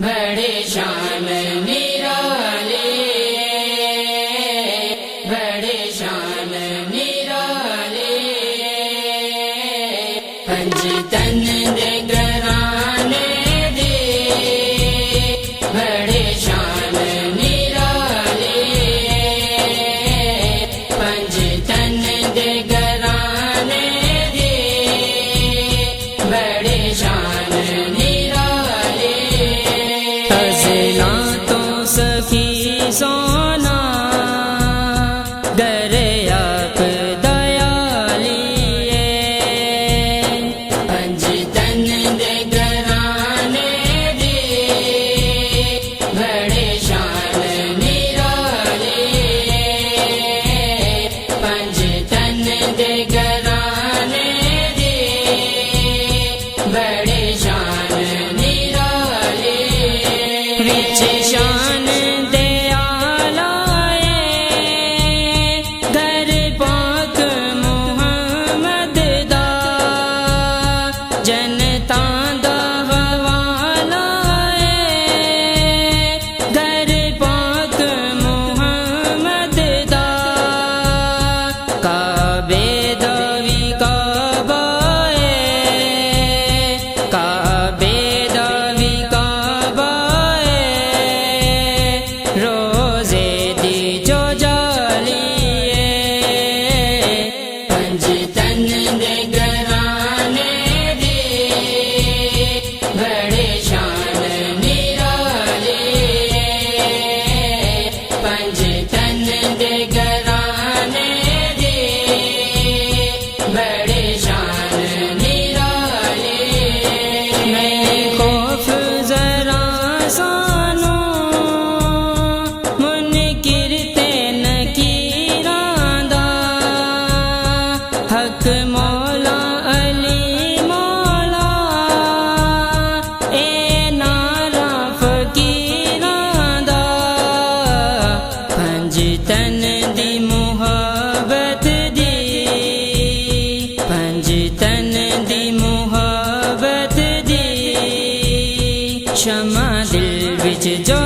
बड़े शान निराले, बड़े शान निराले, पंजतन दे घराने दे बड़े शान निराले, पंजतन दे घराने दे बड़े शान निराले। फज़लां तो सखी सोना दरे आप दयालिए, पंजतन दे घराने दे बड़े शान निराले, पंजतन दे घराने दे बड़े शान निराले। विच शान दे आलाए दर पाक मुहम्मद दा, जनतां दा हवाला है दर पाक मुहम्मद दा। काबे दा वी काबा है, काबे दा वी काबा है, रोज़े दी जो जाली है। पंजतन दे घराने दे बड़े शान निराले, पंजतन दे घराने दे बड़े शान निराले। मैं खौफ जरा सानो मुनकिर ते नकीरां दा, हक मौला अली मौला ए नारा फकीरां दा। पंजतन दी मुहब्बत दी, पंजतन दी मुहब्बत दी, शमा दिल विच जो